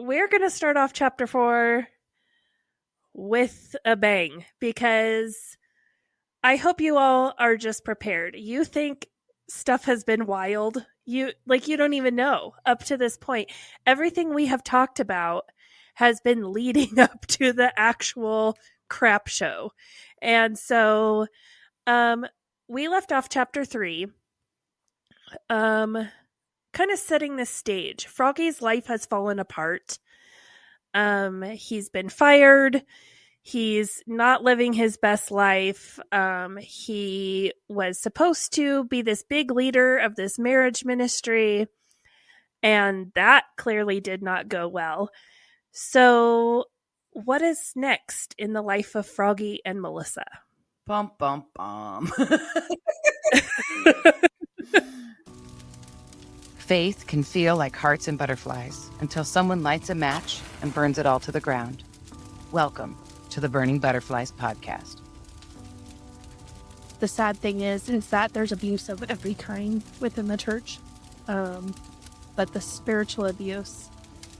we're going to start off chapter 4 with a bang, because I hope you all are just prepared. You think stuff has been wild. You don't even know up to this point. Everything we have talked about has been leading up to the actual crap show. And so we left off chapter 3 kind of setting the stage. Froggy's life has fallen apart. He's been fired. He's not living his best life. He was supposed to be this big leader of this marriage ministry, and that clearly did not go well. So, what is next in the life of Froggy and Melissa? Bum, bum, bum. Faith can feel like hearts and butterflies until someone lights a match and burns it all to the ground. Welcome to the Burning Butterflies podcast. The sad thing is that there's abuse of every kind within the church. But the spiritual abuse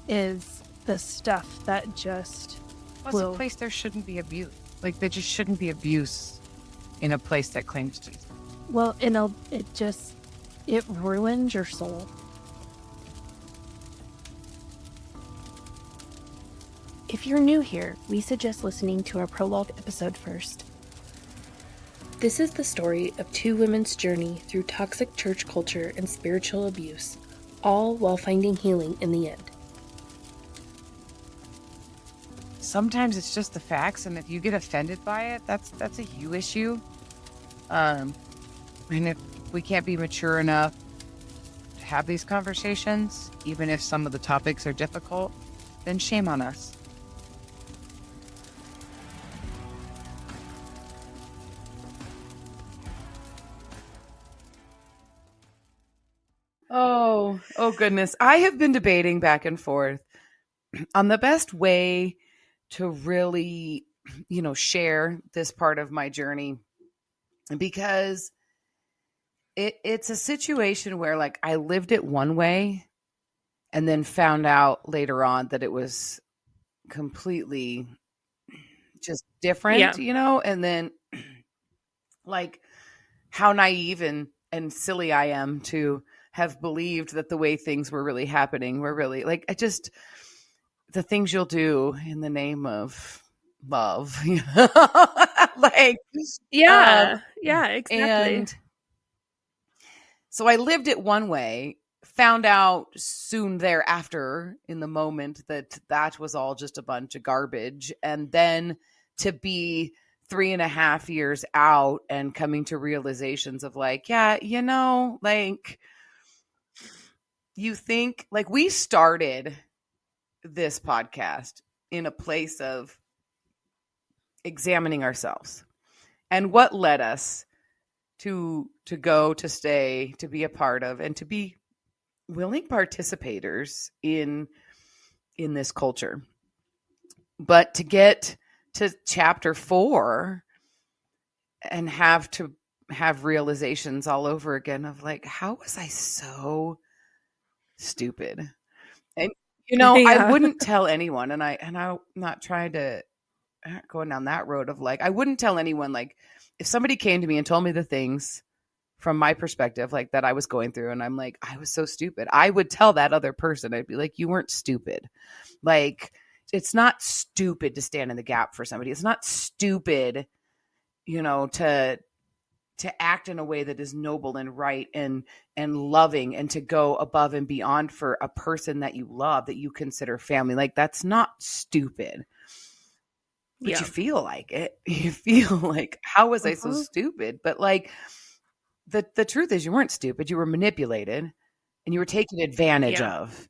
is the stuff that just What's a place there shouldn't be abuse? Like, there just shouldn't be abuse in a place that claims to. Well, it ruins your soul. If you're new here, we suggest listening to our prologue episode first. This is the story of two women's journey through toxic church culture and spiritual abuse, all while finding healing in the end. Sometimes it's just the facts, and if you get offended by it, that's a you issue. And if we can't be mature enough to have these conversations, even if some of the topics are difficult, then shame on us. Oh goodness. I have been debating back and forth on the best way to really, share this part of my journey, because it's a situation where, like, I lived it one way and then found out later on that it was completely just different, and then, like, how naive and silly I am to have believed that the way things were really happening were really, like, the things you'll do in the name of love, like, yeah, exactly. And so I lived it one way, found out soon thereafter in the moment that was all just a bunch of garbage. And then to be 3.5 years out and coming to realizations of, like, yeah, like, you think, like, we started this podcast in a place of examining ourselves and what led us to go, to stay, to be a part of, and to be willing participators in this culture. But to get to chapter 4 and have realizations all over again of, like, how was I so stupid? And Yeah. I wouldn't tell anyone, and I'm not trying to go down that road of, like, I wouldn't tell anyone, like, if somebody came to me and told me the things from my perspective, like, that I was going through, and I'm like, I was so stupid, I would tell that other person, I'd be like, you weren't stupid. Like, it's not stupid to stand in the gap for somebody. It's not stupid, to act in a way that is noble and right and loving, and to go above and beyond for a person that you love, that you consider family. Like, that's not stupid. But you feel like it. You feel like, how was I so stupid? But, like, the truth is, you weren't stupid. You were manipulated, and you were taken advantage of,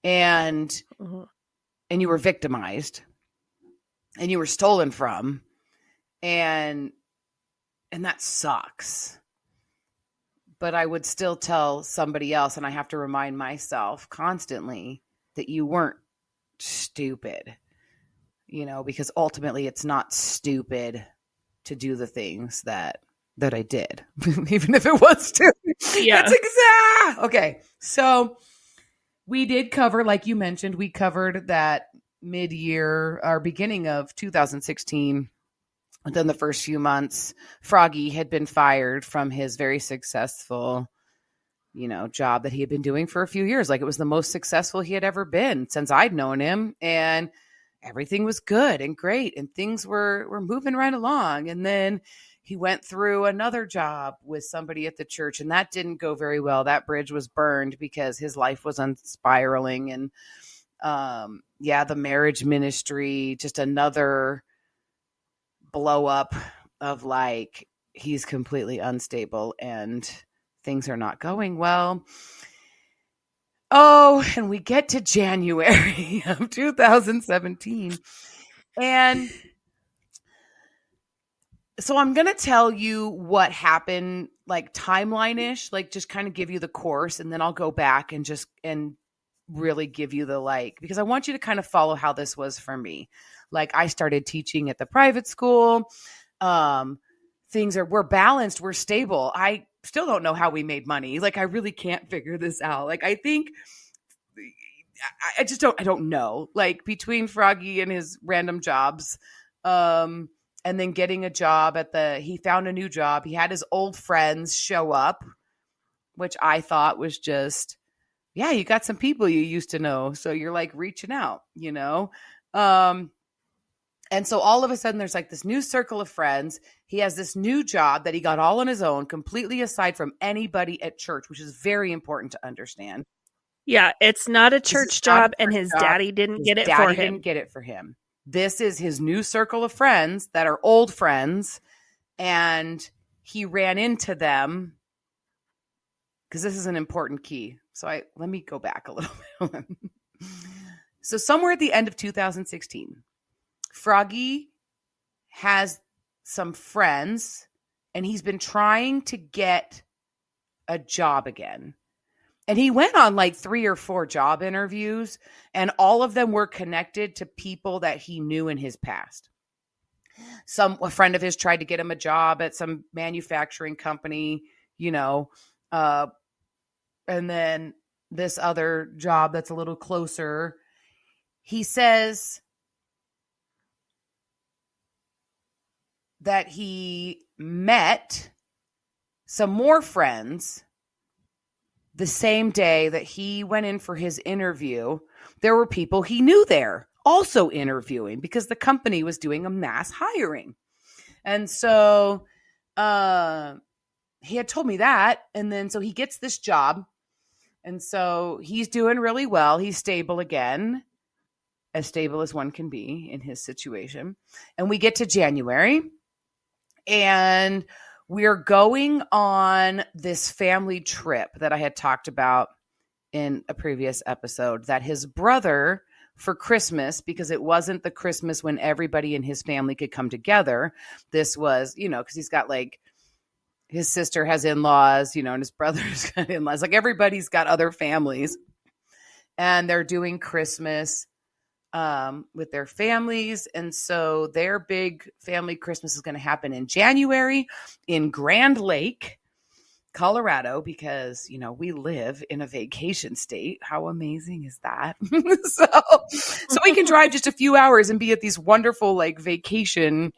and you were victimized, and you were stolen from, and that sucks. But I would still tell somebody else, and I have to remind myself constantly that you weren't stupid, because ultimately it's not stupid to do the things that I did, even if it was stupid. Yeah. Okay. So We did cover, like you mentioned, we covered that mid-year or beginning of 2016. Within the first few months, Froggy had been fired from his very successful, job that he had been doing for a few years. Like, it was the most successful he had ever been since I'd known him. And everything was good and great. And things were moving right along. And then he went through another job with somebody at the church, and that didn't go very well. That bridge was burned because his life was spiraling. And the marriage ministry, just another blow up of like, he's completely unstable and things are not going well. Oh, and we get to January of 2017. And so I'm going to tell you what happened, like timeline-ish, like just kind of give you the course, and then I'll go back and really give you the because I want you to kind of follow how this was for me. Like, I started teaching at the private school. We're balanced. We're stable. I still don't know how we made money. Like, I really can't figure this out. Like, I think I don't know, like, between Froggy and his random jobs, and then getting a job he found a new job. He had his old friends show up, which I thought was just, yeah, you got some people you used to know. So you're like reaching out, and so all of a sudden there's like this new circle of friends. He has this new job that he got all on his own, completely aside from anybody at church, which is very important to understand. Yeah, it's not a church job, and his daddy didn't get it for him. Didn't get it for him. This is his new circle of friends that are old friends, and he ran into them because this is an important key. So let me go back a little bit. So somewhere at the end of 2016, Froggy has some friends, and he's been trying to get a job again. And he went on like 3 or 4 job interviews, and all of them were connected to people that he knew in his past. A friend of his tried to get him a job at some manufacturing company, and then this other job that's a little closer. He says that he met some more friends the same day that he went in for his interview. There were people he knew there also interviewing because the company was doing a mass hiring. And so he had told me that. And then so he gets this job. And so he's doing really well. He's stable again, as stable as one can be in his situation. And we get to January, and we're going on this family trip that I had talked about in a previous episode, that his brother, for Christmas, because it wasn't the Christmas when everybody in his family could come together. This was, because he's got like, his sister has in-laws, and his brother's got in-laws. Like, everybody's got other families, and they're doing Christmas with their families. And so their big family Christmas is going to happen in January in Grand Lake, Colorado, because, we live in a vacation state. How amazing is that? so we can drive just a few hours and be at these wonderful, like, vacation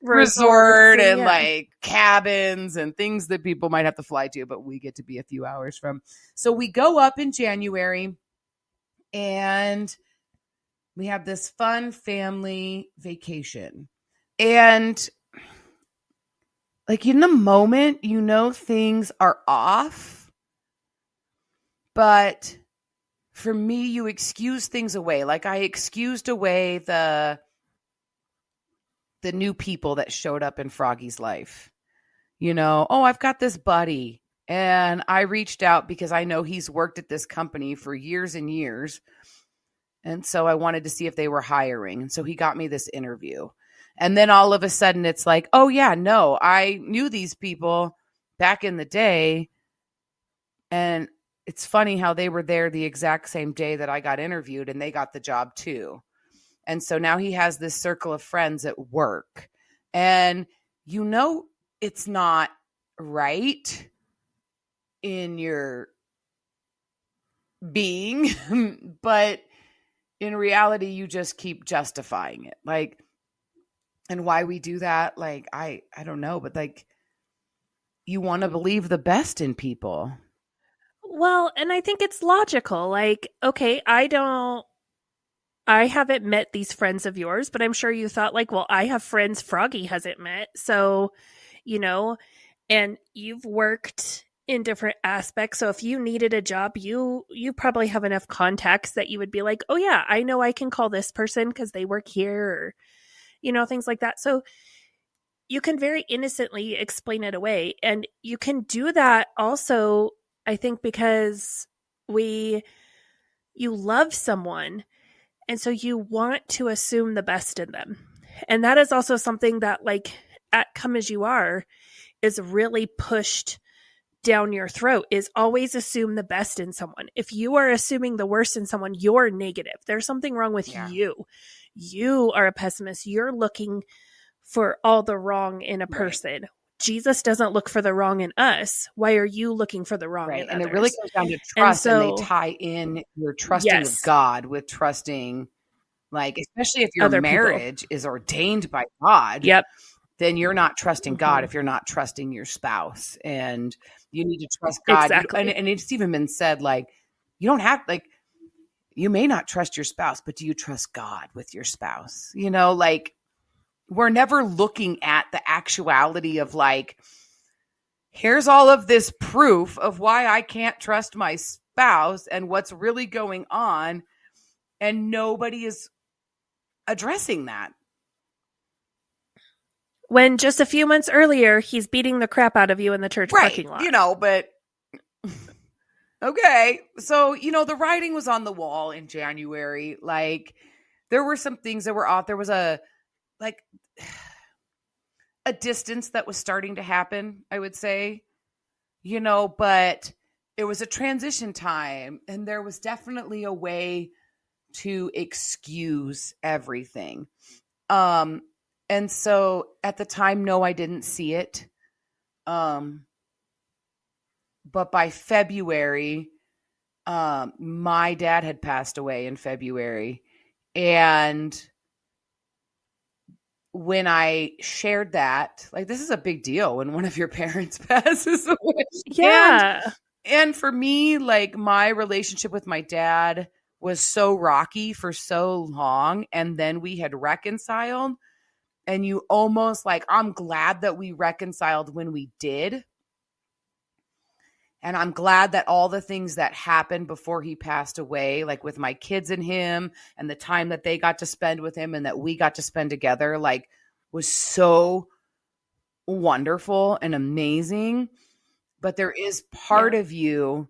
resort and like cabins and things that people might have to fly to, but we get to be a few hours from. So we go up in January, and we have this fun family vacation. And like, in the moment, things are off. But for me, you excuse things away. Like, I excused away the new people that showed up in Froggy's life. I've got this buddy, and I reached out because I know he's worked at this company for years and years. And so I wanted to see if they were hiring. And so he got me this interview. And then all of a sudden it's like, oh yeah, no, I knew these people back in the day. And it's funny how they were there the exact same day that I got interviewed, and they got the job too. And so now he has this circle of friends at work. And it's not right in your being, but in reality, you just keep justifying it. Like, and why we do that, like, I don't know, but like, you want to believe the best in people. Well, and I think it's logical. Like, okay, I haven't met these friends of yours, but I'm sure you thought, like, well, I have friends Froggy hasn't met. So, you know, and you've worked in different aspects. So if you needed a job, you probably have enough contacts that you would be like, oh yeah, I know I can call this person because they work here, or, things like that. So you can very innocently explain it away. And you can do that also, I think, because you love someone. And so you want to assume the best in them. And that is also something that, like, at Come As You Are is really pushed down your throat, is always assume the best in someone. If you are assuming the worst in someone, you're negative. There's something wrong with you. You are a pessimist. You're looking for all the wrong in a person. Right. Jesus doesn't look for the wrong in us. Why are you looking for the wrong in and others? It really comes down to trust, and they tie in your trusting of God with trusting, like, especially if your other marriage people is ordained by God. Yep. Then you're not trusting God if you're not trusting your spouse. And you need to trust God. Exactly. And it's even been said, like, you don't have, like, you may not trust your spouse, but do you trust God with your spouse? Like, we're never looking at the actuality of, like, here's all of this proof of why I can't trust my spouse and what's really going on. And nobody is addressing that. When just a few months earlier, he's beating the crap out of you in the church parking lot. But okay. So, the writing was on the wall in January. Like, there were some things that were off. There was a distance that was starting to happen, I would say, but it was a transition time, and there was definitely a way to excuse everything. And so at the time, no, I didn't see it. But by February, my dad had passed away in February. And when I shared that, like, this is a big deal when one of your parents passes away. Yeah. And for me, like, my relationship with my dad was so rocky for so long. And then we had reconciled. And you almost, like, I'm glad that we reconciled when we did. And I'm glad that all the things that happened before he passed away, like with my kids and him and the time that they got to spend with him and that we got to spend together, like, was so wonderful and amazing. But there is part of you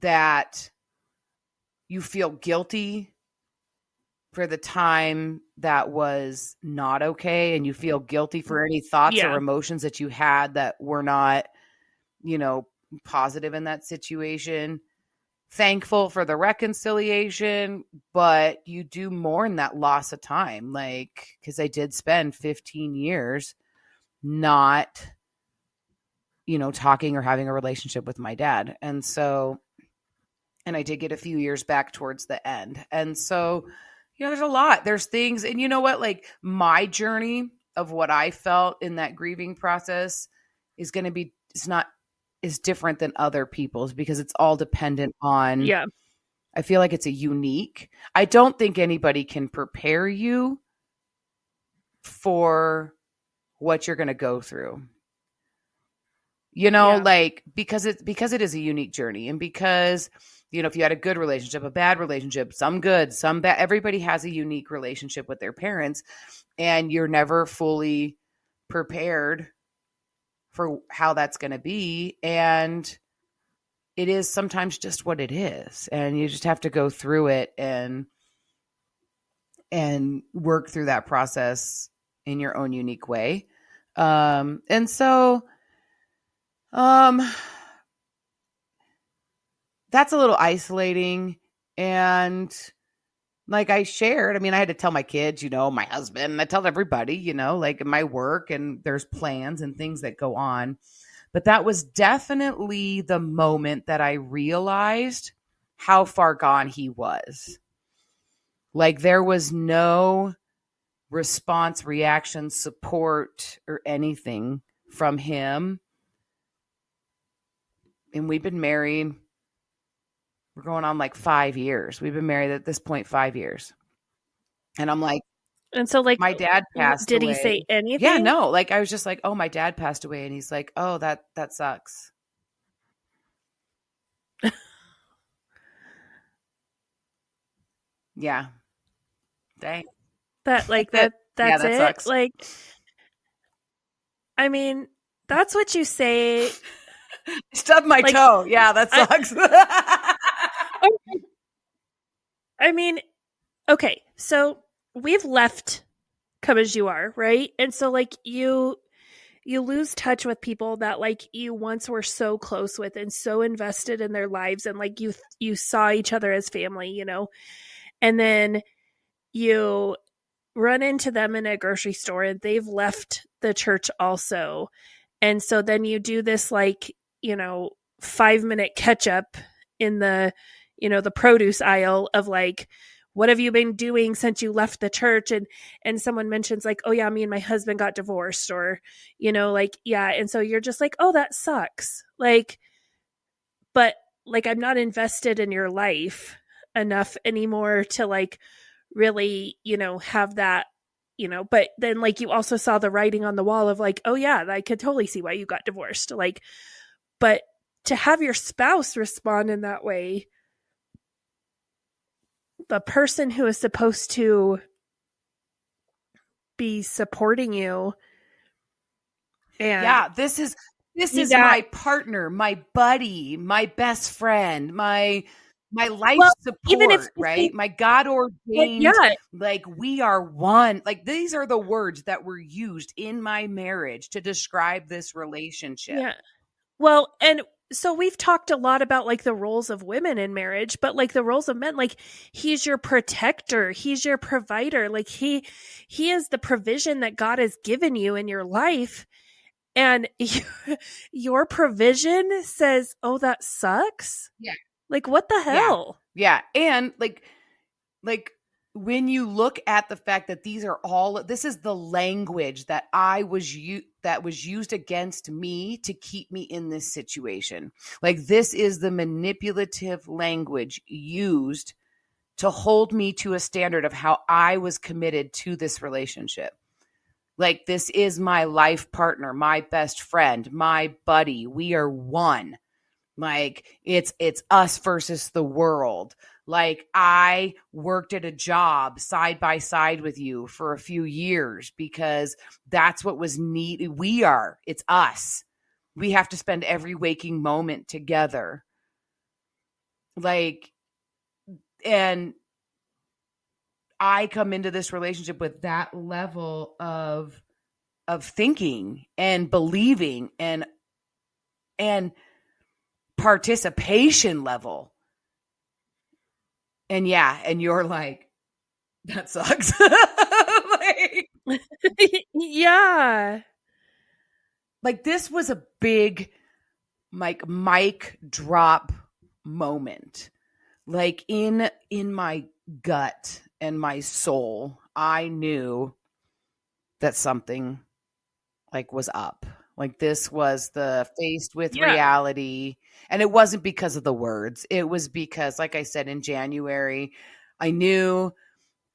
that you feel guilty for the time that was not okay, and you feel guilty for any thoughts or emotions that you had that were not, positive in that situation. Thankful for the reconciliation, but you do mourn that loss of time, like, because I did spend 15 years not, talking or having a relationship with my dad. And so, and I did get a few years back towards the end. And so, there's a lot. There's things. And you know what? Like, my journey of what I felt in that grieving process is going to be, is different than other people's, because it's all dependent on, I feel like it's a unique. I don't think anybody can prepare you for what you're going to go through. Like, because it is a unique journey, and because, if you had a good relationship, a bad relationship, some good, some bad, everybody has a unique relationship with their parents, and you're never fully prepared for how that's going to be. And it is sometimes just what it is. And you just have to go through it and work through that process in your own unique way. And so, that's a little isolating. And like I shared, I had to tell my kids, my husband, and I tell everybody, like in my work, and there's plans and things that go on. But that was definitely the moment that I realized how far gone he was. Like there was no response, reaction, support, or anything from him. And we've been married. We're going on like 5 years. We've been married at this point 5 years. And I'm like, and so like my dad passed did away. he say anything? Yeah, no. Like I was just like, oh, my dad passed away. And he's like, oh, that sucks. Yeah. Dang. That's Yeah, that it. sucks. Like, I mean, that's what you say. Stubbed my toe. Yeah, that sucks. I mean, okay, so we've left Come As You Are, right? And so like you lose touch with people that like you once were so close with and so invested in their lives, and like you saw each other as family, you know. And then you run into them in a grocery store and they've left the church also. And so then you do this like, 5-minute catch up in the, the produce aisle of like, what have you been doing since you left the church? And someone mentions like, oh yeah, me and my husband got divorced, or, like, yeah. And so you're just like, oh, that sucks. Like, but like, I'm not invested in your life enough anymore to like really, have that, but then like you also saw the writing on the wall of like, oh yeah, I could totally see why you got divorced. Like, but to have your spouse respond in that way, the person who is supposed to be supporting you, and yeah, this is my partner, my buddy, my best friend, my life support, even if right? My God ordained, like we are one. Like these are the words that were used in my marriage to describe this relationship. Yeah. Well, and so we've talked a lot about like the roles of women in marriage, but like the roles of men, like he's your protector, he's your provider, like he is the provision that God has given you in your life. And your provision says, oh, that sucks. Yeah. Like, what the hell? Yeah. And like when you look at the fact that this is the language that that was used against me to keep me in this situation. Like this is the manipulative language used to hold me to a standard of how I was committed to this relationship. Like this is my life partner, my best friend, my buddy. We are one. Like it's us versus the world. Like I worked at a job side by side with you for a few years because that's what was needed. It's us. We have to spend every waking moment together. Like, and I come into this relationship with that level of thinking and believing and participation level. And yeah, and you're like, that sucks. Like, yeah. Like this was a big like mic drop moment. Like in my gut and my soul, I knew that something like was up. Like this was the faced with reality. And it wasn't because of the words. It was because, like I said, in January, I knew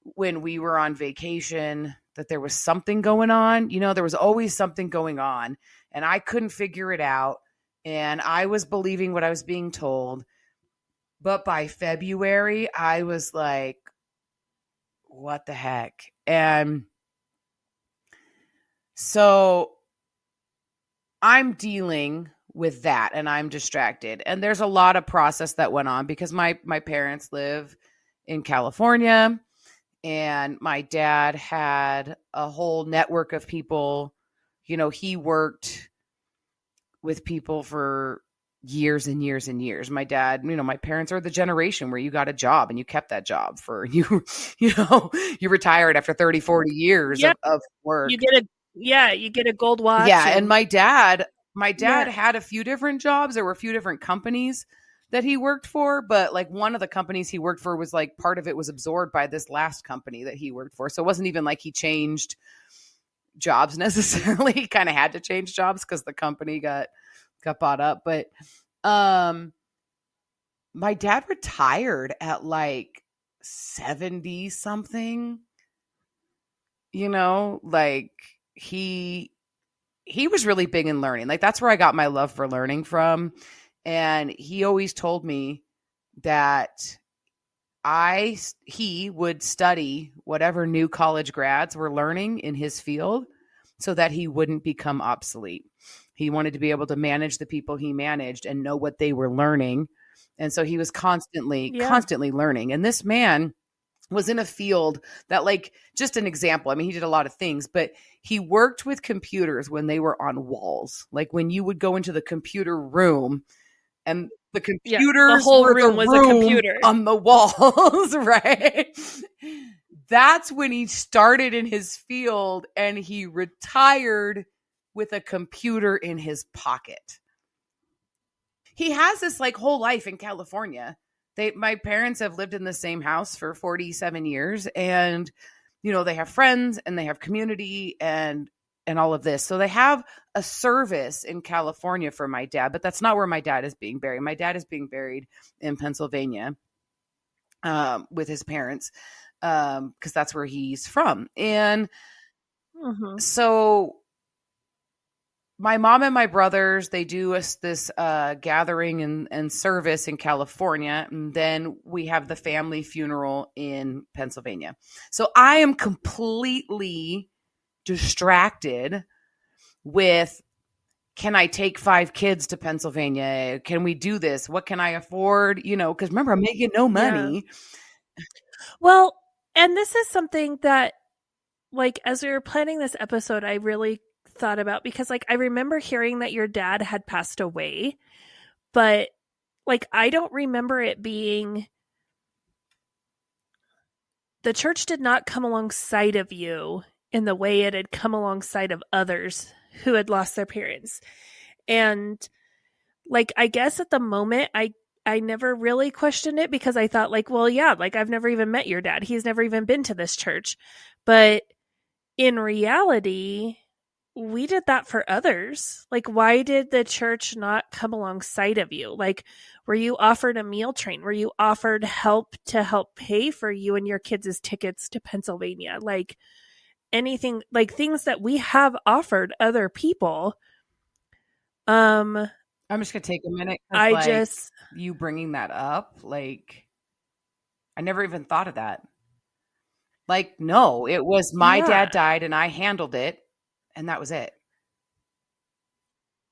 when we were on vacation that there was something going on. There was always something going on and I couldn't figure it out. And I was believing what I was being told. But by February, I was like, what the heck? And so I'm dealing with that and I'm distracted. And there's a lot of process that went on because my parents live in California and my dad had a whole network of people. He worked with people for years and years and years. My dad, my parents are the generation where you got a job and you kept that job for you retired after 30, 40 years of work. You get a gold watch. Yeah. And my dad had a few different jobs. There were a few different companies that he worked for, but like one of the companies he worked for was like part of it was absorbed by this last company that he worked for. So it wasn't even like he changed jobs necessarily. He kind of had to change jobs because the company got bought up. But my dad retired at like 70 something, you know, like he was really big in learning. Like that's where I got my love for learning from. And he always told me that he would study whatever new college grads were learning in his field so that he wouldn't become obsolete. He wanted to be able to manage the people he managed and know what they were learning. And so he was constantly learning. And this man was in a field that, like, just an example. I mean, he did a lot of things, but he worked with computers when they were on walls. Like when you would go into the computer room and the computers, the whole room was a computer on the walls, right? That's when he started in his field, and he retired with a computer in his pocket. He has this like whole life in California. My parents have lived in the same house for 47 years, and you know, they have friends and they have community and all of this. So they have a service in California for my dad, but that's not where my dad is being buried. My dad is being buried in Pennsylvania with his parents because that's where he's from. And so my mom and my brothers, they do this gathering and service in California. And then we have the family funeral in Pennsylvania. So I am completely distracted with, can I take 5 kids to Pennsylvania? Can we do this? What can I afford? You know, because remember, I'm making no money. Yeah. Well, and this is something that, like, as we were planning this episode, I really thought about, because like I remember hearing that your dad had passed away, but like I don't remember it being, the church did not come alongside of you in the way it had come alongside of others who had lost their parents. And like I guess at the moment I never really questioned it, because I thought like, well, yeah, like I've never even met your dad, he's never even been to this church. But in reality, we did that for others. Like, why did the church not come alongside of you? Like, were you offered a meal train? Were you offered help to help pay for you and your kids' tickets to Pennsylvania? Like anything, like things that we have offered other people. I'm just gonna take a minute. You bringing that up, like I never even thought of that. Like, no, it was my dad died and I handled it. And that was it.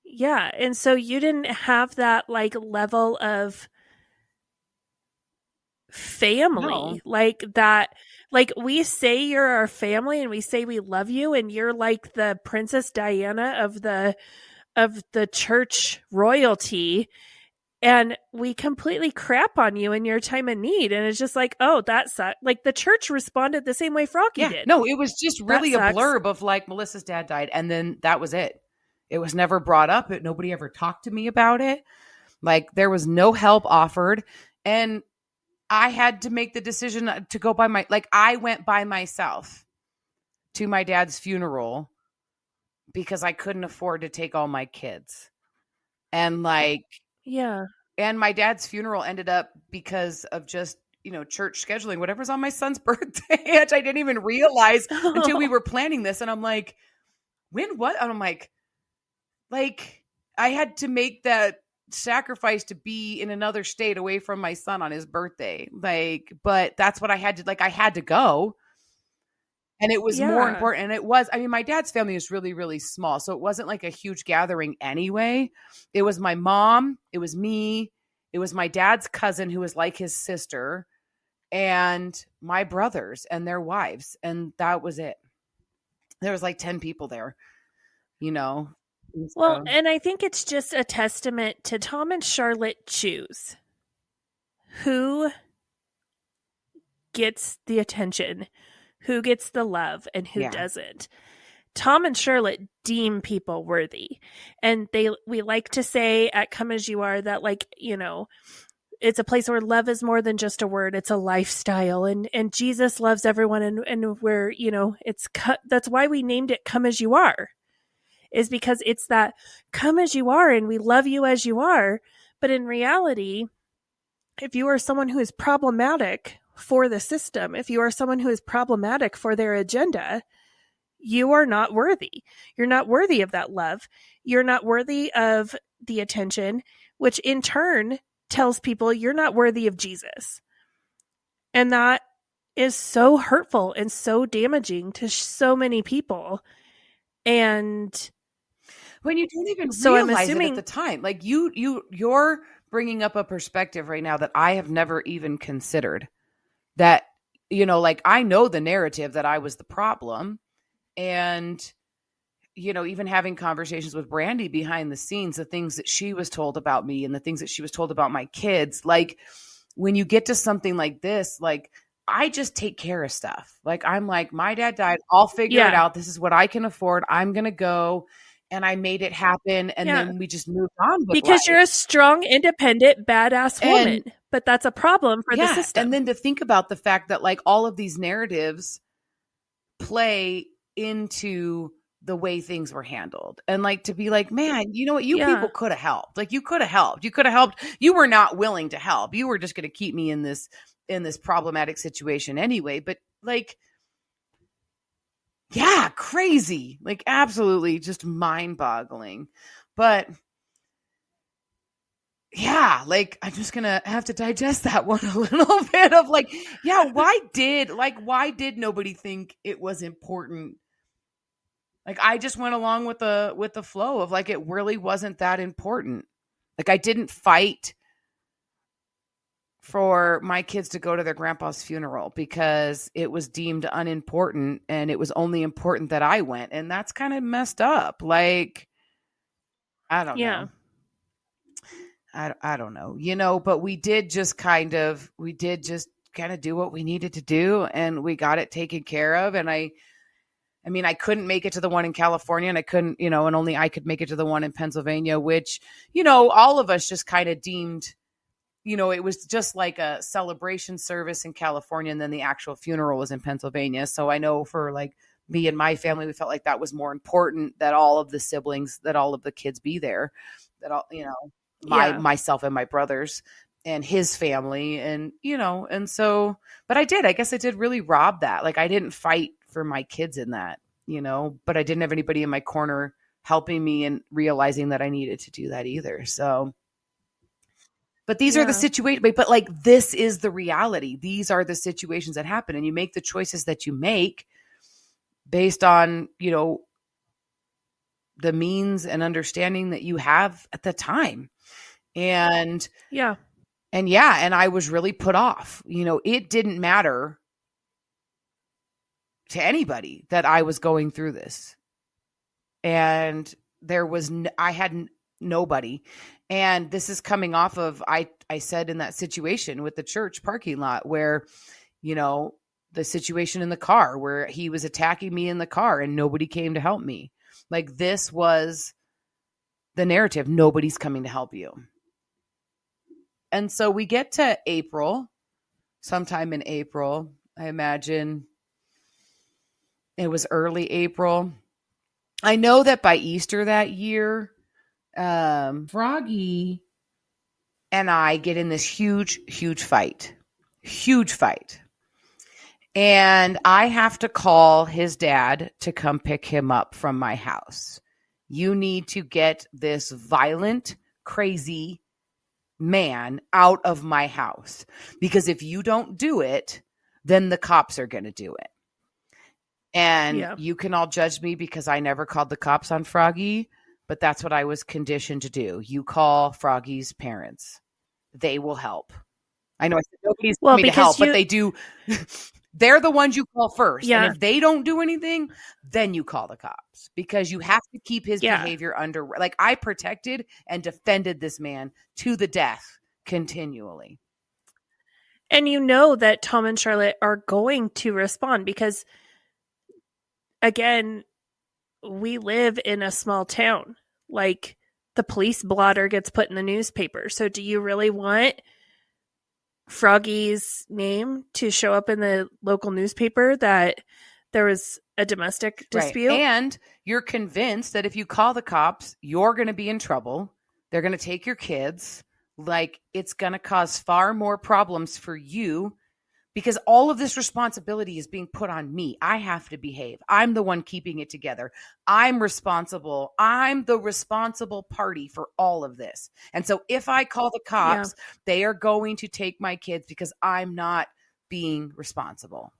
Yeah. And so you didn't have that like level of family, like that. Like we say you're our family and we say we love you, and you're like the Princess Diana of the church royalty. And we completely crap on you in your time of need. And it's just like, oh, that sucks. Like the church responded the same way Froggy did. No, it was just really a blurb of like, Melissa's dad died. And then that was it. It was never brought up. Nobody ever talked to me about it. Like there was no help offered. And I had to make the decision to go I went by myself to my dad's funeral because I couldn't afford to take all my kids. And like, yeah. And my dad's funeral ended up because of just, you know, church scheduling, whatever's on my son's birthday, which I didn't even realize until we were planning this. And I'm like, what? And I'm like, I had to make that sacrifice to be in another state away from my son on his birthday. Like, but that's what I had to, I had to go. And it was more important. And it was, I mean, my dad's family is really, really small. So it wasn't like a huge gathering anyway. It was my mom. It was me. It was my dad's cousin who was like his sister, and my brothers and their wives. And that was it. There was like 10 people there, you know? Well, and I think it's just a testament to Tom and Charlotte choose who gets the attention, who gets the love, and who doesn't. Tom and Charlotte deem people worthy. And we like to say at Come As You Are that, like, you know, it's a place where love is more than just a word. It's a lifestyle. And Jesus loves everyone. And where, that's why we named it Come As You Are, is because it's that come as you are and we love you as you are. But in reality, if you are someone who is problematic for the system, if you are someone who is problematic for their agenda, you are not worthy. You're not worthy of that love. You're not worthy of the attention, which in turn tells people you're not worthy of Jesus. And that is so hurtful and so damaging to so many people. And when you don't even so realize it at the time, like you're bringing up a perspective right now that I have never even considered. That, like I know the narrative that I was the problem. And, even having conversations with Brandy behind the scenes, the things that she was told about me and the things that she was told about my kids, like when you get to something like this, like I just take care of stuff. Like I'm like, my dad died. I'll figure it out. This is what I can afford. I'm going to go. And I made it happen. And then we just moved on with because life. You're a strong, independent, badass woman. But that's a problem for the system. And then to think about the fact that like all of these narratives play into the way things were handled. And like to be like, man, you know what? You people could have helped. Like you could have helped. You could have helped. You were not willing to help. You were just going to keep me in this problematic situation anyway. But like, yeah, crazy. Like absolutely just mind-boggling. But yeah, like I'm just going to have to digest that one a little bit of like, yeah, why did nobody think it was important? Like I just went along with the flow of like, it really wasn't that important. Like I didn't fight for my kids to go to their grandpa's funeral because it was deemed unimportant and it was only important that I went. And that's kind of messed up. Like, I don't know. I don't know, but we did just kind of do what we needed to do and we got it taken care of. And I mean, I couldn't make it to the one in California and I couldn't, and only I could make it to the one in Pennsylvania, which, all of us just kind of deemed, it was just like a celebration service in California. And then the actual funeral was in Pennsylvania. So I know for like me and my family, we felt like that was more important that all of the siblings, that all of the kids be there, that all, myself and my brothers and his family and, and so, but I guess I did really rob that. Like I didn't fight for my kids in that, but I didn't have anybody in my corner helping me and realizing that I needed to do that either. So, but these are the situations, but like, this is the reality. These are the situations that happen and you make the choices that you make based on, the means and understanding that you have at the time. And I was really put off, it didn't matter to anybody that I was going through this. And I had nobody. And this is coming off of, I said in that situation with the church parking lot where, the situation in the car where he was attacking me in the car and nobody came to help me. Like this was the narrative. Nobody's coming to help you. And so we get to sometime in April, I imagine it was early April. I know that by Easter that year, Froggy and I get in this huge fight. And I have to call his dad to come pick him up from my house. You need to get this violent, crazy man out of my house. Because if you don't do it, then the cops are going to do it. And you can all judge me because I never called the cops on Froggy, but that's what I was conditioned to do. You call Froggy's parents. They will help. I know I said nobody's coming to help, but they do. They're the ones you call first. Yeah. And if they don't do anything, then you call the cops because you have to keep his behavior under. Like I protected and defended this man to the death continually. And that Tom and Charlotte are going to respond because, again, we live in a small town. Like the police blotter gets put in the newspaper. So do you really want Froggy's name to show up in the local newspaper that there was a domestic dispute. Right. And you're convinced that if you call the cops, you're going to be in trouble. They're going to take your kids. Like, it's going to cause far more problems for you because all of this responsibility is being put on me. I have to behave. I'm the one keeping it together. I'm responsible. I'm the responsible party for all of this. And so if I call the cops, they are going to take my kids because I'm not being responsible.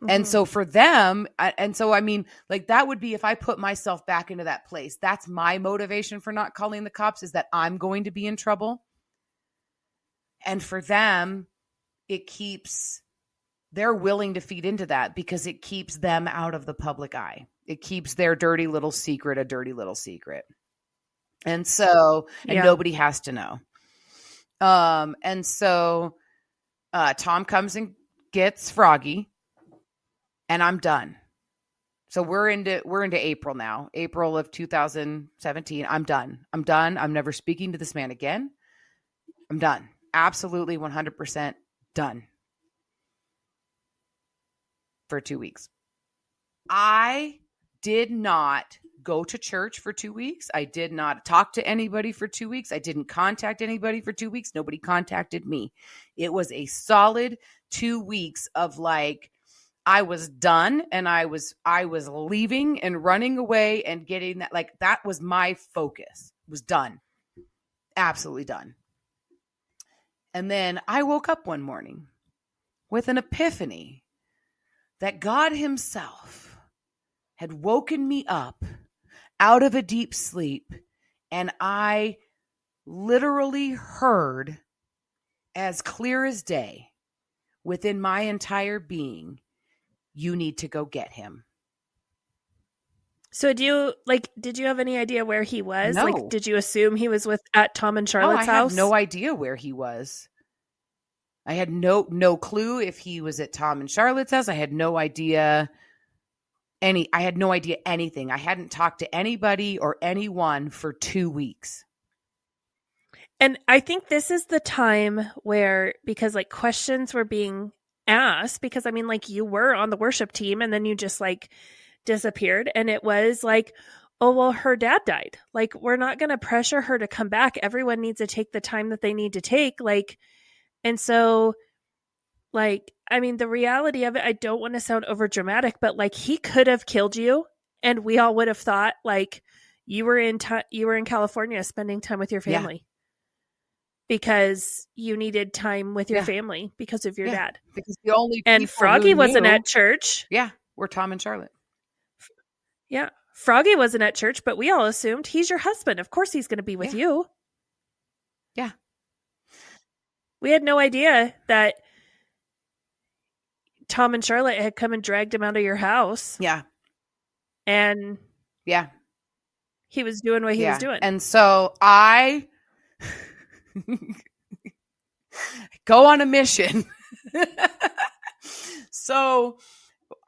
And so for them, and so, I mean, like, that would be if I put myself back into that place. That's my motivation for not calling the cops, is that I'm going to be in trouble. And for them, they're willing to feed into that because it keeps them out of the public eye. It keeps their dirty little secret a dirty little secret. And so, and nobody has to know. And so Tom comes and gets Froggy. And I'm done. So we're into April now, April of 2017. I'm done. I'm never speaking to this man again. I'm done. Absolutely 100% done. For 2 weeks. I did not go to church for 2 weeks. I did not talk to anybody for 2 weeks. I didn't contact anybody for 2 weeks. Nobody contacted me. It was a solid 2 weeks of like, I was done and I was leaving and running away and getting that. Like, that was my focus. It was done. Absolutely done. And then I woke up one morning with an epiphany that God himself had woken me up out of a deep sleep. And I literally heard as clear as day within my entire being, you need to go get him. So did you have any idea where he was? No. Like, did you assume he was at Tom and Charlotte's house? I had no idea where he was. I had no clue if he was at Tom and Charlotte's house. I had no idea anything. I hadn't talked to anybody or anyone for 2 weeks. And I think this is the time where, because like questions were being asked, because I mean, like, you were on the worship team and then you just like disappeared, and it was like, oh, well, her dad died. Like, we're not going to pressure her to come back. Everyone needs to take the time that they need to take. Like, and so, like, I mean, the reality of it, I don't want to sound over dramatic, but like, he could have killed you and we all would have thought like you were in California spending time with your family. Because you needed time with your family because of your dad. Because the only and Froggy wasn't at church. Yeah, we're Tom and Charlotte. Yeah, Froggy wasn't at church, but we all assumed he's your husband. Of course, he's going to be with you. Yeah, we had no idea that Tom and Charlotte had come and dragged him out of your house. Yeah, and he was doing what he was doing. And so I go on a mission. So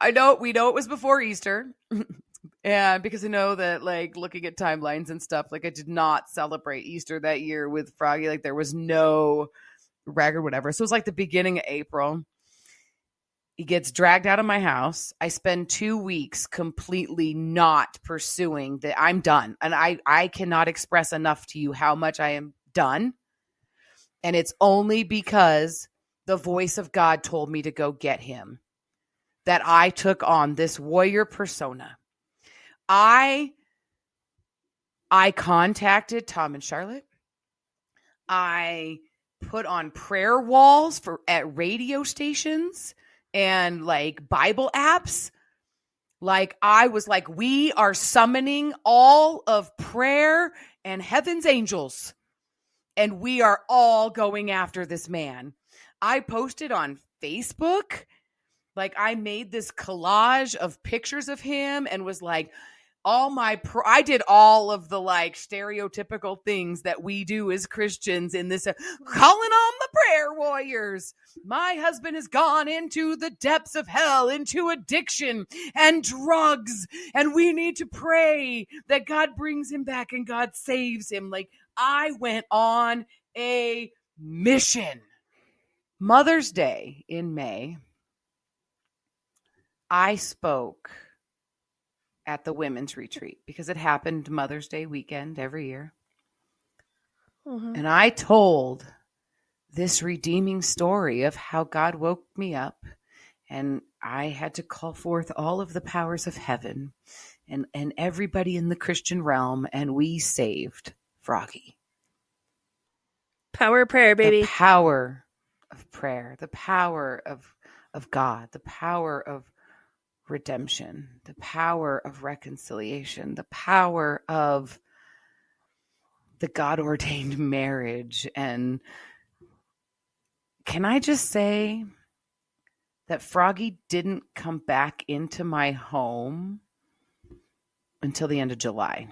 we know it was before Easter. And because I know that, like, looking at timelines and stuff, like, I did not celebrate Easter that year with Froggy. Like, there was no record, whatever. So it was like the beginning of April. He gets dragged out of my house. I spend 2 weeks completely not pursuing that. I'm done. And I cannot express enough to you how much I am done. And it's only because the voice of God told me to go get him that I took on this warrior persona. I contacted Tom and Charlotte. I put on prayer walls at radio stations and like Bible apps. Like, I was like, we are summoning all of prayer and heaven's angels. And we are all going after this man. I posted on Facebook. Like, I made this collage of pictures of him and was like, I did all of the like stereotypical things that we do as Christians in this, calling on the prayer warriors. My husband has gone into the depths of hell, into addiction and drugs. And we need to pray that God brings him back and God saves him. Like, I went on a mission. Mother's Day in May, I spoke at the women's retreat because it happened Mother's Day weekend every year. Mm-hmm. And I told this redeeming story of how God woke me up, and I had to call forth all of the powers of heaven and everybody in the Christian realm, and we saved Froggy. Power of prayer, baby. The power of prayer, the power of God, the power of redemption, the power of reconciliation, the power of the God-ordained marriage. And can I just say that Froggy didn't come back into my home until the end of July.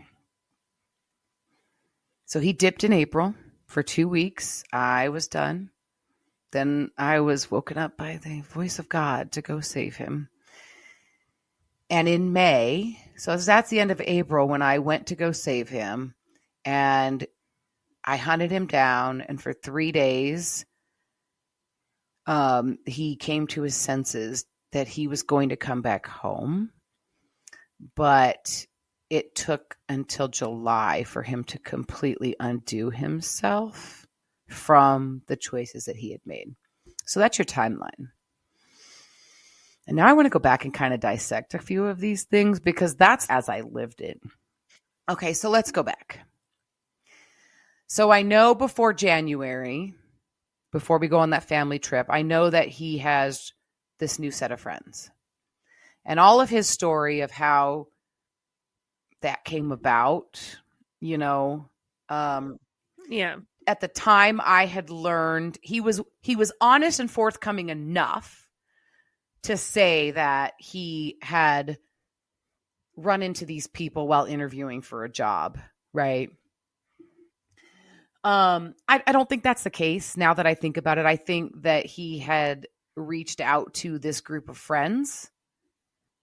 So he dipped in April for 2 weeks. I was done. Then I was woken up by the voice of God to go save him. And in May, so that's the end of April when I went to go save him, and I hunted him down, and for 3 days, he came to his senses that he was going to come back home, but it took until July for him to completely undo himself from the choices that he had made. So that's your timeline. And now I want to go back and kind of dissect a few of these things because that's as I lived it. Okay, so let's go back. So I know before January, before we go on that family trip, I know that he has this new set of friends. And all of his story of how that came about, you know, Yeah. at the time I had learned he was honest and forthcoming enough to say that he had run into these people while interviewing for a job, right? I don't think that's the case now that I think about it. I think that he had reached out to this group of friends.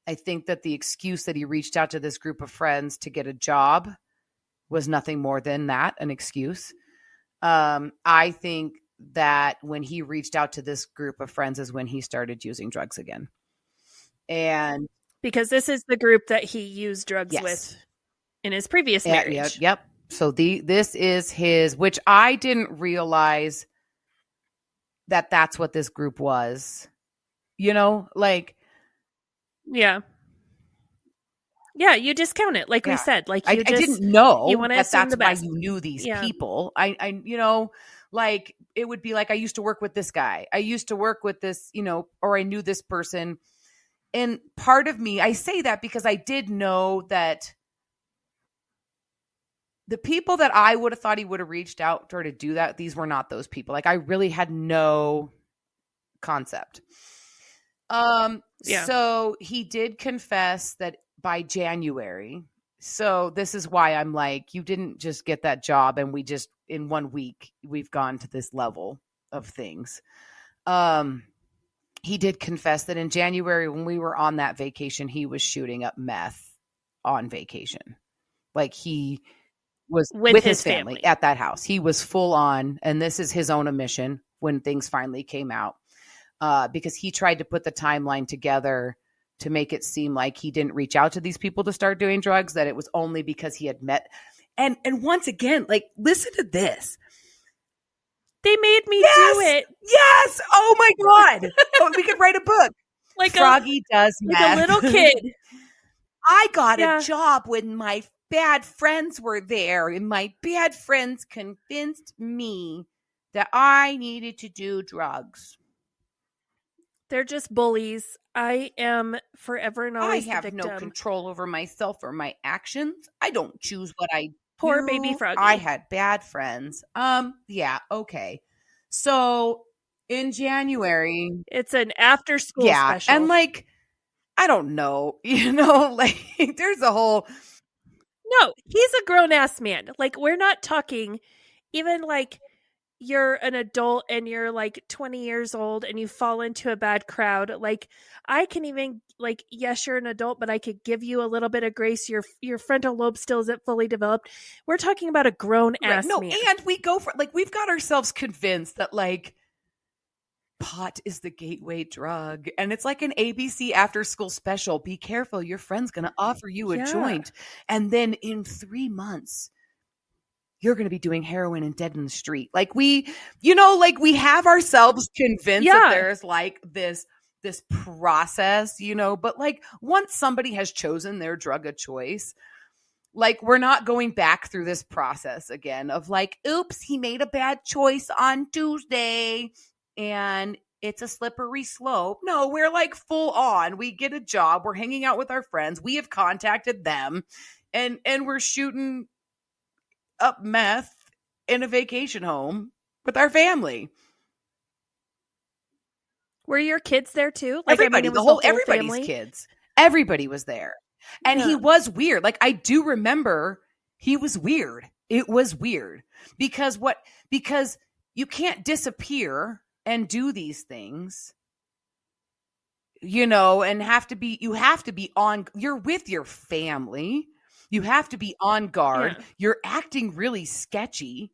I think that the excuse that he reached out to this group of friends to get a job was nothing more than that, an excuse. I think that when he reached out to this group of friends is when he started using drugs again. And because this is the group that he used drugs Yes. with in his previous marriage. Yep. So this is his, which I didn't realize that that's what this group was. You know, like, Yeah. Yeah, you discount it, like we Yeah. said. Like I you just didn't know you wanna that assume that's the why best. you knew these Yeah. people. I, you know, like it would be like, I used to work with this guy. I used to work with this, you know, or I knew this person. And part of me, I say that because I did know that the people that I would have thought he would have reached out to do that, these were not those people. Like I really had no concept. Yeah. So he did confess that by January. So this is why I'm like, you didn't just get that job and we just in 1 week we've gone to this level of things. He did confess that in January when we were on that vacation, he was shooting up meth on vacation. Like he was with his family at that house. He was full on, and this is his own admission when things finally came out, because he tried to put the timeline together to make it seem like he didn't reach out to these people to start doing drugs, that it was only because he had met. And once again, like, listen to this. They made me do it. Yes. Oh my God. Oh, we could write a book. Like Froggy does like meth. a little kid. I got Yeah. a job when my bad friends were there, and my bad friends convinced me that I needed to do drugs. They're just bullies. I am forever and I always have the no victim. control over myself or my actions. I don't choose what I Poor do. baby Froggy. I had bad friends. Yeah, okay. So in January, It's an after school yeah, special. and like, I don't know, you know, like there's a whole. No, he's a grown ass man. Like we're not talking even like you're an adult and you're like 20 years old and you fall into a bad crowd. Like I can even like, yes, you're an adult, but I could give you a little bit of grace. Your frontal lobe still isn't fully developed. We're talking about a grown ass man. And we go for, like, we've got ourselves convinced that like pot is the gateway drug. And it's like an ABC after school special. Be careful. Your friend's going to offer you a joint. And then in 3 months, you're going to be doing heroin and dead in the street. Like we have ourselves convinced that there's like this process, but like once somebody has chosen their drug of choice, like we're not going back through this process again of like, oops, he made a bad choice on Tuesday and it's a slippery slope. No, we're like full on. We get a job. We're hanging out with our friends. We have contacted them and we're shooting up meth in a vacation home with our family. Were your kids there too? Like everybody, everybody's family? Kids. Everybody was there. And he was weird. Like I do remember he was weird. It was weird because you can't disappear and do these things, and you have to be on, you're with your family. You have to be on guard. Yeah. You're acting really sketchy,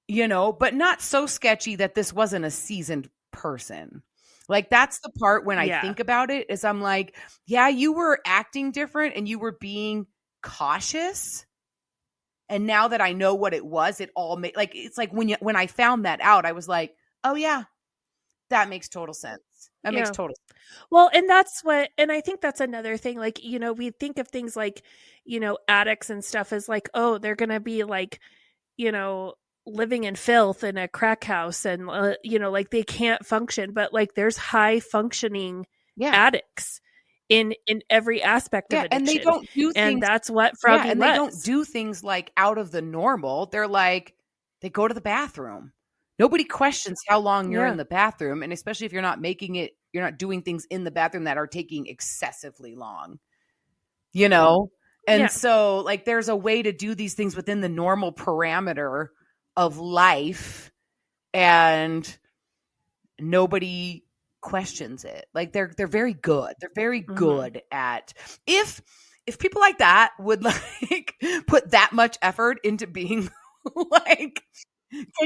but not so sketchy that this wasn't a seasoned person. Like that's the part when I think about it is I'm like, yeah, you were acting different and you were being cautious. And now that I know what it was, it all made like, it's like when I found that out, I was like, oh yeah, that makes total sense. That makes total sense. Well, and I think that's another thing. Like, we think of things like, addicts and stuff as like, oh, they're going to be like, living in filth in a crack house and, like they can't function, but like there's high functioning addicts in every aspect of addiction. And they don't do things. And that's what Froggy and was. They don't do things like out of the normal. They're like, they go to the bathroom. Nobody questions how long you're in the bathroom. And especially if you're not you're not doing things in the bathroom that are taking excessively long, And so like, there's a way to do these things within the normal parameter of life and nobody questions it. Like they're very good. They're very good at if people like that would like put that much effort into being like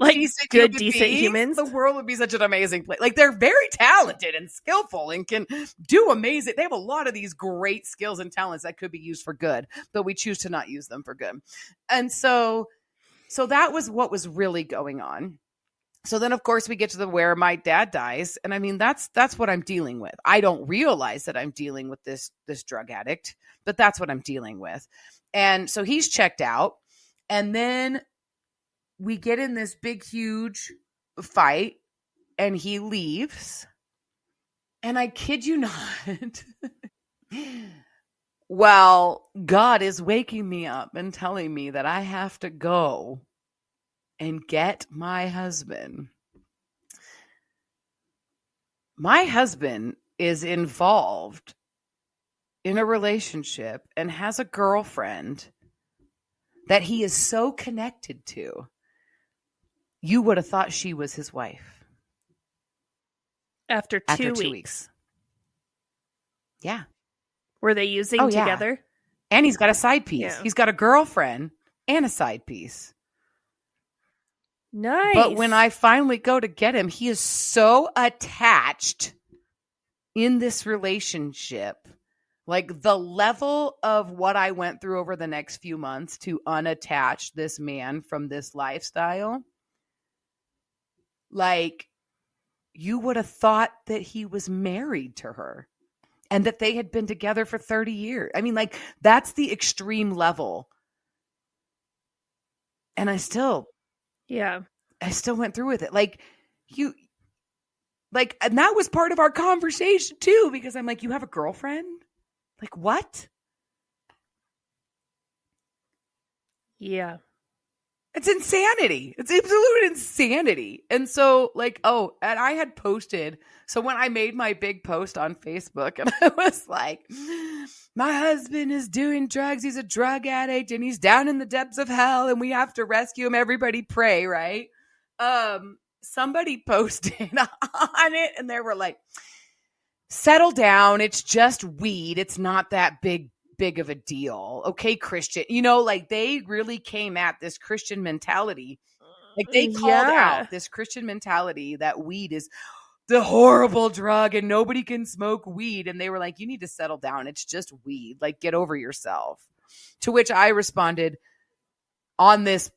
decent humans, the world would be such an amazing place. Like they're very talented and skillful and can do amazing. They have a lot of these great skills and talents that could be used for good, but we choose to not use them for good. And so that was what was really going on. So then of course we get to where my dad dies. And I mean, that's what I'm dealing with. I don't realize that I'm dealing with this drug addict, but that's what I'm dealing with. And so he's checked out. And then we get in this big, huge fight and he leaves. And I kid you not. Well, God is waking me up and telling me that I have to go and get my husband. My husband is involved in a relationship and has a girlfriend that he is so connected to. You would have thought she was his wife. After two weeks. Yeah. Were they using together? And he's got a side piece. Yeah. He's got a girlfriend and a side piece. Nice. But when I finally go to get him, he is so attached in this relationship. Like the level of what I went through over the next few months to unattach this man from this lifestyle. Like you would have thought that he was married to her and that they had been together for 30 years. I mean, like that's the extreme level. And I still went through with it. And that was part of our conversation too, because I'm like, you have a girlfriend? Like what? Yeah. It's insanity. It's absolute insanity. And so and I had posted. So when I made my big post on Facebook and I was like, my husband is doing drugs. He's a drug addict and he's down in the depths of hell and we have to rescue him. Everybody pray, right? Somebody posted on it and they were like, settle down. It's just weed. It's not that big of a deal. Okay, Christian. They really came at this Christian mentality. Like they called out this Christian mentality that weed is the horrible drug and nobody can smoke weed. And they were like, you need to settle down. It's just weed. Like, get over yourself. To which I responded on this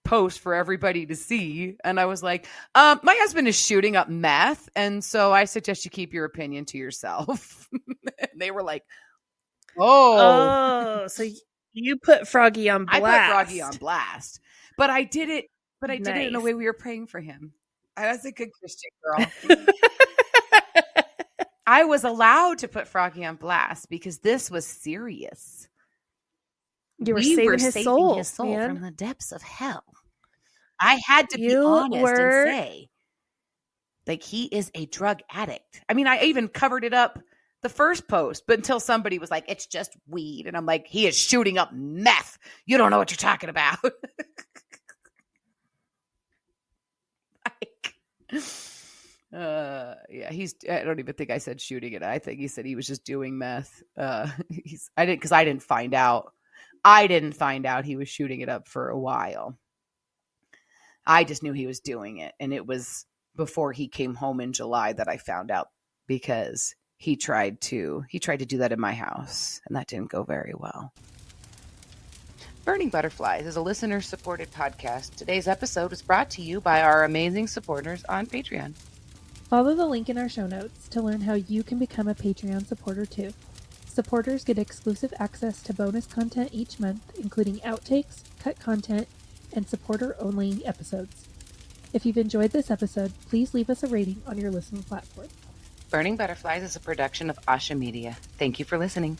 post for everybody to see. And I was like, my husband is shooting up meth. And so I suggest you keep your opinion to yourself. And they were like, oh, so you put Froggy on blast. I put Froggy on blast. But I did it Nice. in a way we were praying for him. I was a good Christian girl. I was allowed to put Froggy on blast because this was serious. You were saving his soul, man. From the depths of hell. I had to be honest and say, like, he is a drug addict. I mean, I even covered it up the first post, but until somebody was like, it's just weed. And I'm like, he is shooting up meth. You don't know what you're talking about. Yeah, I don't even think I said shooting it. I think he said he was just doing meth. I didn't find out. I didn't find out he was shooting it up for a while. I just knew he was doing it. And it was before he came home in July that I found out, because he tried to do that in my house, and that didn't go very well. Burning Butterflies is a listener-supported podcast. Today's episode was brought to you by our amazing supporters on Patreon. Follow the link in our show notes to learn how you can become a Patreon supporter too. Supporters get exclusive access to bonus content each month, including outtakes, cut content, and supporter-only episodes. If you've enjoyed this episode, please leave us a rating on your listening platform. Burning Butterflies is a production of Asha Media. Thank you for listening.